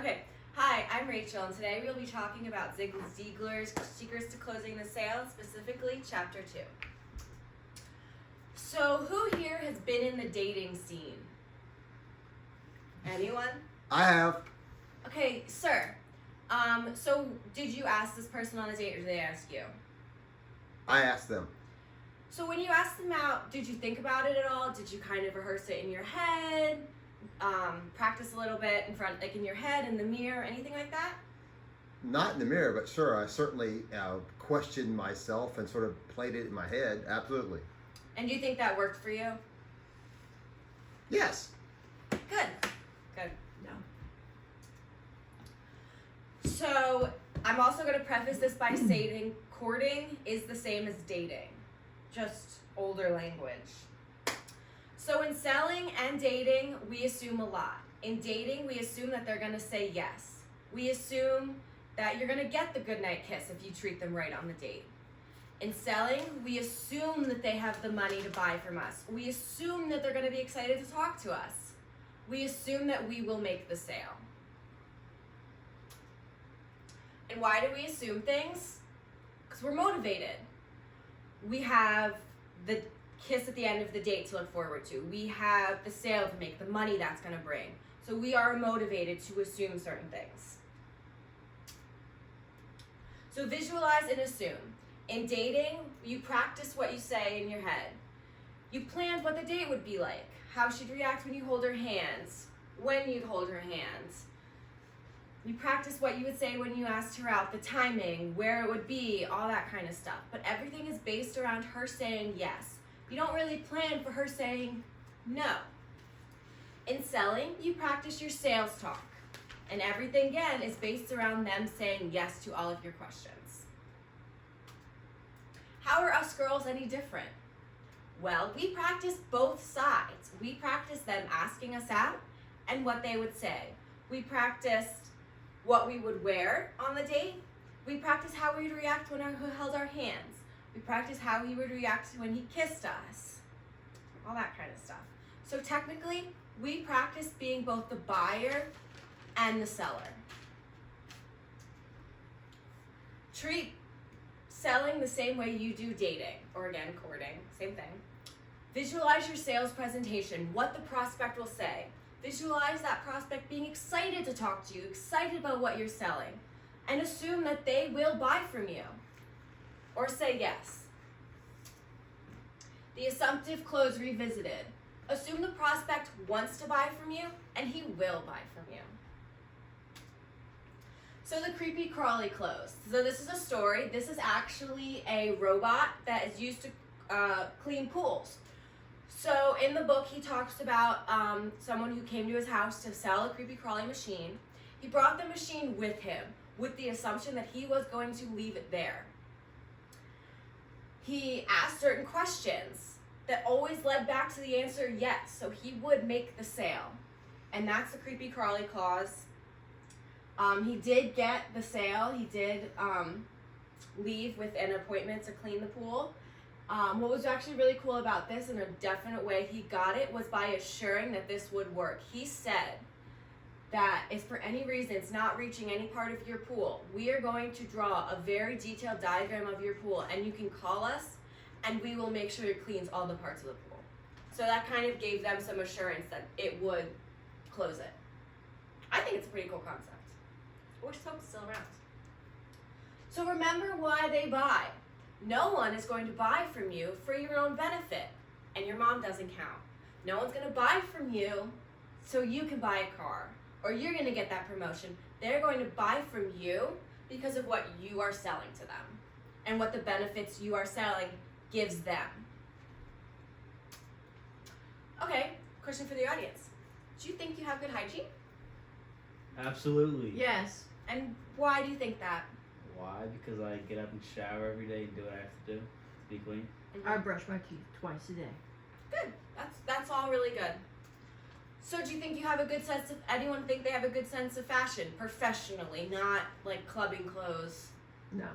Okay, hi, I'm Rachel, and today we'll be talking about Zig Ziglar's Secrets to Closing the Sale, specifically Chapter 2. So, who here has been in the dating scene? Anyone? I have. Okay, sir. So did you ask this person on a date, or did they ask you? I asked them. So when you asked them out, did you think about it at all? Did you kind of rehearse it in your head? Practice a little bit in front, like in your head, in the mirror, anything like that? Not in the mirror, but sure, I certainly questioned myself and sort of played it in my head. Absolutely. And do you think that worked for you? Yes. Good. Good. No. So I'm also going to preface this by stating courting is the same as dating, just older language. So in selling and dating, we assume a lot. In dating, we assume that they're going to say yes. We assume that you're going to get the goodnight kiss if you treat them right on the date. In selling, we assume that they have the money to buy from us. We assume that they're going to be excited to talk to us. We assume that we will make the sale. And why do we assume things? Because we're motivated. We have the kiss at the end of the date to look forward to. We have the sale to make, the money that's going to bring. So we are motivated to assume certain things. So visualize and assume. In dating, you practice what you say in your head. You planned what the date would be like, how she'd react when you hold her hands, when you'd hold her hands. You practice what you would say when you asked her out, the timing, where it would be, all that kind of stuff. But everything is based around her saying yes. You don't really plan for her saying no. In selling, you practice your sales talk. And everything, again, is based around them saying yes to all of your questions. How are us girls any different? Well, we practice both sides. We practice them asking us out and what they would say. We practiced what we would wear on the date. We practice how we would react when we held our hands. We practice how he would react when he kissed us. All that kind of stuff. So technically, we practice being both the buyer and the seller. Treat selling the same way you do dating, or again, courting, same thing. Visualize your sales presentation, what the prospect will say. Visualize that prospect being excited to talk to you, excited about what you're selling, and assume that they will buy from you or say yes. The assumptive close revisited. Assume the prospect wants to buy from you and he will buy from you. So the creepy crawly close. So this is a story. This is actually a robot that is used to clean pools. So in the book, he talks about someone who came to his house to sell a creepy crawly machine. He brought the machine with him with the assumption that he was going to leave it there. He asked certain questions that always led back to the answer yes, so he would make the sale. And that's the creepy crawly clause. He did get the sale. He did leave with an appointment to clean the pool. What was actually really cool about this, in a definite way he got it, was by assuring that this would work. He said that if for any reason it's not reaching any part of your pool, we are going to draw a very detailed diagram of your pool, and you can call us and we will make sure it cleans all the parts of the pool. So that kind of gave them some assurance that it would close it. I think it's a pretty cool concept. I wish Hope's still around. So remember why they buy. No one is going to buy from you for your own benefit, and your mom doesn't count. No one's going to buy from you so you can buy a car, or you're going to get that promotion. They're going to buy from you because of what you are selling to them and what the benefits you are selling gives them. Okay, question for the audience. Do you think you have good hygiene? Absolutely. Yes. And why do you think that? Why? Because I get up and shower every day and do what I have to do to be clean. I brush my teeth twice a day. Good. That's all really good. So do you think you have a good sense of, anyone think they have a good sense of fashion professionally, not like clubbing clothes? No.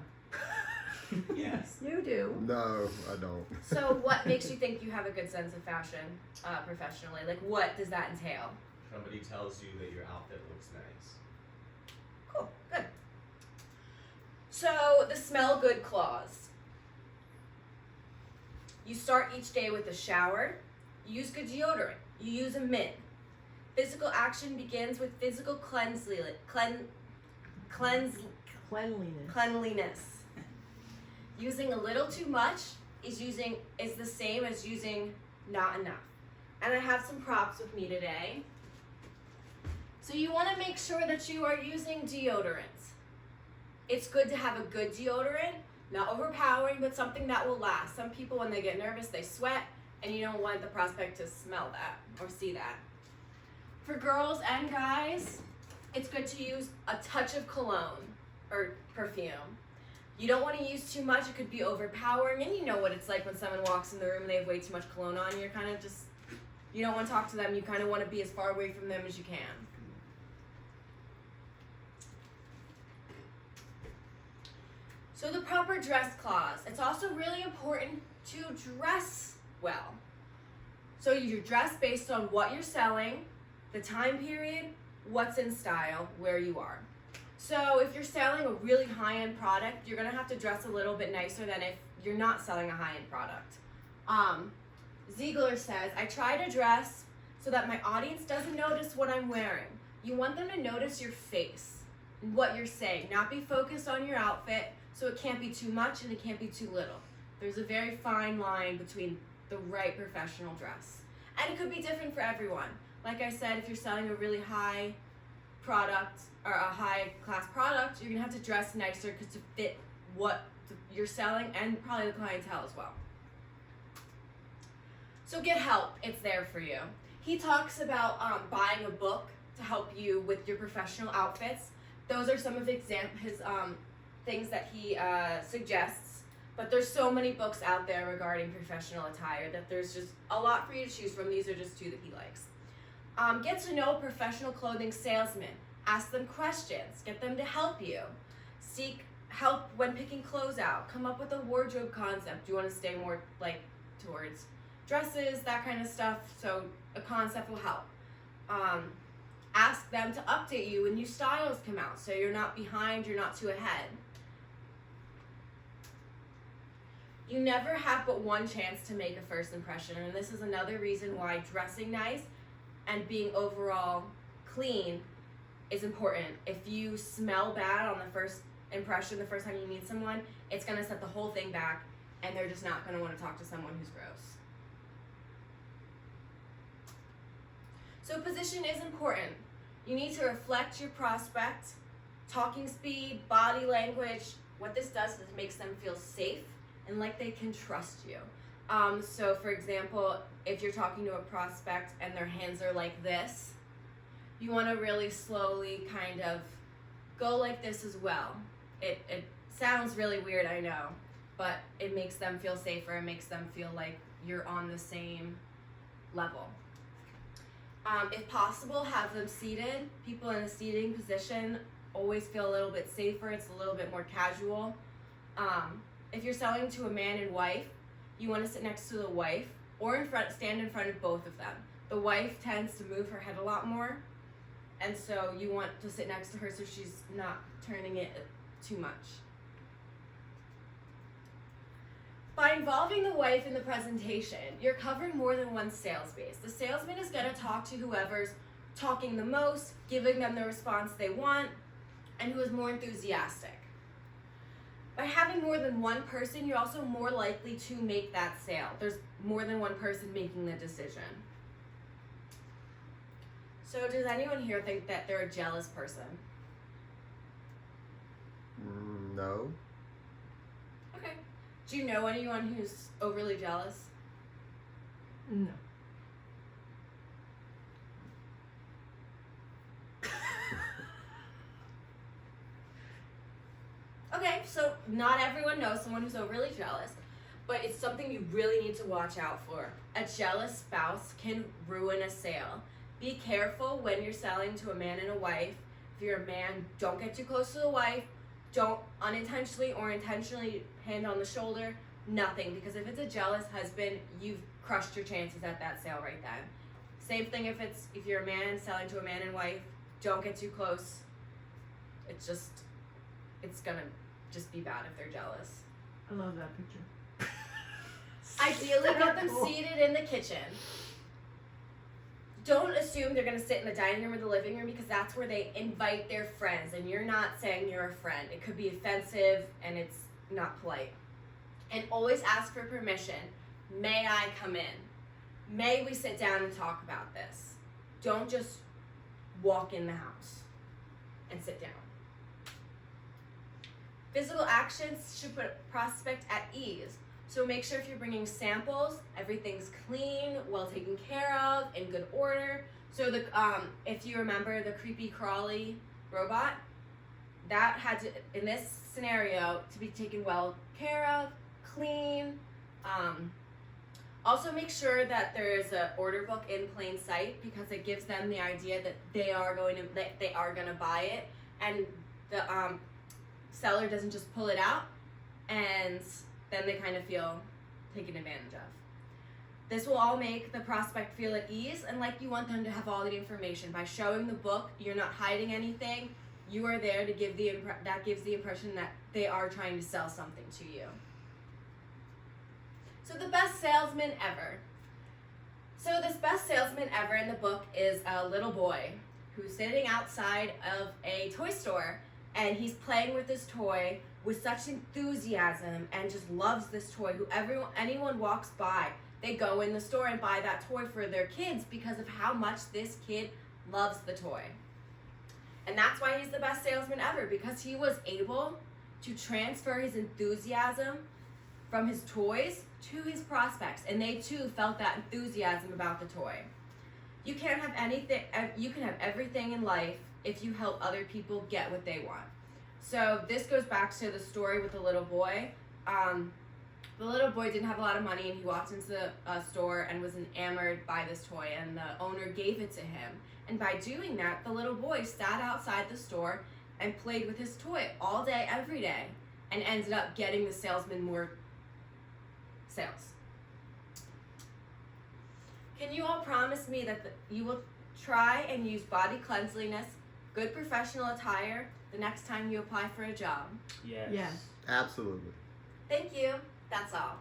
Yes. You do. No, I don't. So what makes you think you have a good sense of fashion professionally? Like what does that entail? Somebody tells you that your outfit looks nice. So, the smell good clause. You start each day with a shower. You use good deodorant. You use a mint. Physical action begins with physical cleanliness. Using a little too much is the same as using not enough. And I have some props with me today. So you want to make sure that you are using deodorant. It's good to have a good deodorant, not overpowering, but something that will last. Some people, when they get nervous, they sweat, and you don't want the prospect to smell that or see that. For girls and guys, it's good to use a touch of cologne or perfume. You don't want to use too much. It could be overpowering, and you know what it's like when someone walks in the room and they have way too much cologne on. You're kind of just, you don't want to talk to them. You kind of want to be as far away from them as you can. So the proper dress clause. It's also really important to dress well. So you dress based on what you're selling, the time period, what's in style, where you are. So if you're selling a really high-end product, you're gonna have to dress a little bit nicer than if you're not selling a high-end product. Ziegler says, I try to dress so that my audience doesn't notice what I'm wearing. You want them to notice your face and what you're saying, not be focused on your outfit, so it can't be too much and it can't be too little. There's a very fine line between the right professional dress. And it could be different for everyone. Like I said, if you're selling a really high product or a high class product, you're gonna have to dress nicer because to fit what you're selling and probably the clientele as well. So get help, it's there for you. He talks about buying a book to help you with your professional outfits. Those are some of his things that he suggests, but there's so many books out there regarding professional attire that there's just a lot for you to choose from. These are just two that he likes. Get to know professional clothing salesmen. Ask them questions. Get them to help you. Seek help when picking clothes out. Come up with a wardrobe concept. You want to stay more like towards dresses, that kind of stuff, so a concept will help. Ask them to update you when new styles come out, so you're not behind, you're not too ahead. You never have but one chance to make a first impression, and this is another reason why dressing nice and being overall clean is important. If you smell bad on the first impression, the first time you meet someone, it's going to set the whole thing back, and they're just not going to want to talk to someone who's gross. So position is important. You need to reflect your prospect, talking speed, body language. What this does is it makes them feel safe and like they can trust you. So for example, if you're talking to a prospect and their hands are like this, you want to really slowly kind of go like this as well. It sounds really weird, I know, but it makes them feel safer. It makes them feel like you're on the same level. If possible, have them seated. People in a seating position always feel a little bit safer. It's a little bit more casual. If you're selling to a man and wife, you want to sit next to the wife or stand in front of both of them. The wife tends to move her head a lot more, and so you want to sit next to her so she's not turning it too much. By involving the wife in the presentation, you're covering more than one sales base. The salesman is going to talk to whoever's talking the most, giving them the response they want, and who is more enthusiastic. By having more than one person, you're also more likely to make that sale. There's more than one person making the decision. So does anyone here think that they're a jealous person? No. Okay. Do you know anyone who's overly jealous? No. Okay, so not everyone knows someone who's overly jealous, but it's something you really need to watch out for. A jealous spouse can ruin a sale. Be careful when you're selling to a man and a wife. If you're a man, don't get too close to the wife. Don't unintentionally or intentionally hand on the shoulder. Nothing, because if it's a jealous husband, you've crushed your chances at that sale right then. Same thing if you're a man selling to a man and wife. Don't get too close. It's gonna just be bad if they're jealous. I love that picture. Ideally, get them Cool. seated in the kitchen. Don't assume they're going to sit in the dining room or the living room because that's where they invite their friends, and you're not saying you're a friend. It could be offensive and it's not polite. And always ask for permission. May I come in? May we sit down and talk about this? Don't just walk in the house and sit down. Physical actions should put prospect at ease. So make sure if you're bringing samples, everything's clean, well taken care of, in good order. So the if you remember the creepy crawly robot, that had to, in this scenario, to be taken well care of, clean. Also make sure that there is an order book in plain sight because it gives them the idea that they are going to buy it, and the seller doesn't just pull it out and then they kind of feel taken advantage of. This will all make the prospect feel at ease and like you want them to have all the information. By showing the book, you're not hiding anything. You are there to give that gives the impression that they are trying to sell something to you. So the best salesman ever. So this best salesman ever in the book is a little boy who's sitting outside of a toy store, and he's playing with this toy with such enthusiasm and just loves this toy. Anyone walks by, they go in the store and buy that toy for their kids because of how much this kid loves the toy. And that's why he's the best salesman ever, because he was able to transfer his enthusiasm from his toys to his prospects, and they too felt that enthusiasm about the toy. You can't have anything, you can have everything in life if you help other people get what they want. So this goes back to the story with the little boy. The little boy didn't have a lot of money, and he walked into the store and was enamored by this toy, and the owner gave it to him. And by doing that, the little boy sat outside the store and played with his toy all day, every day, and ended up getting the salesman more sales. Can you all promise me that you will try and use body cleanliness, good professional attire, the next time you apply for a job? Yes. Yes. Absolutely. Thank you. That's all.